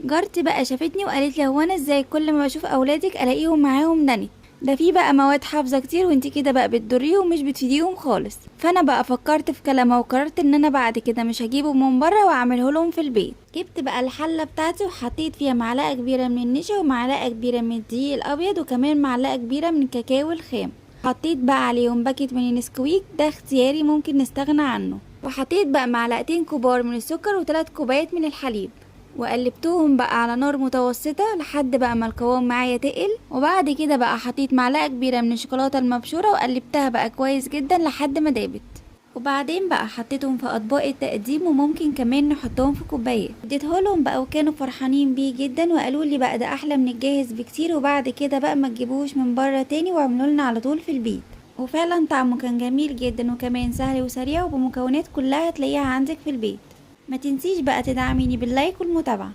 جارتي بقى شافتني وقالت لي هو انا ازاي كل ما بشوف اولادك الاقيهم معاهم ناني؟ ده في بقى مواد حافظه كتير وانتي كده بقى بتضريهم ومش بتفيديهم خالص. فانا بقى فكرت في كلامها وقررت ان انا بعد كده مش هجيبه من بره واعمله لهم في البيت. جبت بقى الحله بتاعتي وحطيت فيها معلقه كبيره من النشا ومعلقه كبيره من الدقيق الابيض وكمان معلقه كبيره من الكاكاو الخام. حطيت بقى عليهم باكيت من النسكويك، ده اختياري ممكن نستغنى عنه. وحطيت بقى معلقتين كبار من السكر و3 كوبايات من الحليب، وقلبتهم بقى على نار متوسطة لحد بقى ما القوام معايا تقل. وبعد كده بقى حطيت معلقة كبيرة من الشوكولاتة المبشورة وقلبتها بقى كويس جدا لحد ما دابت. وبعدين بقى حطيتهم في اطباق التقديم وممكن كمان نحطهم في كوبايات. اديتهولهم بقى وكانوا فرحانين بيه جدا وقالوا لي بقى ده احلى من الجاهز بكتير، وبعد كده بقى ما تجيبوش من بره تاني واعملوا لنا على طول في البيت. وفعلا طعمه كان جميل جدا وكمان سهل وسريع وبمكونات كلها هتلاقيها عندك في البيت. ما تنسيش بقى تدعميني باللايك والمتابعة.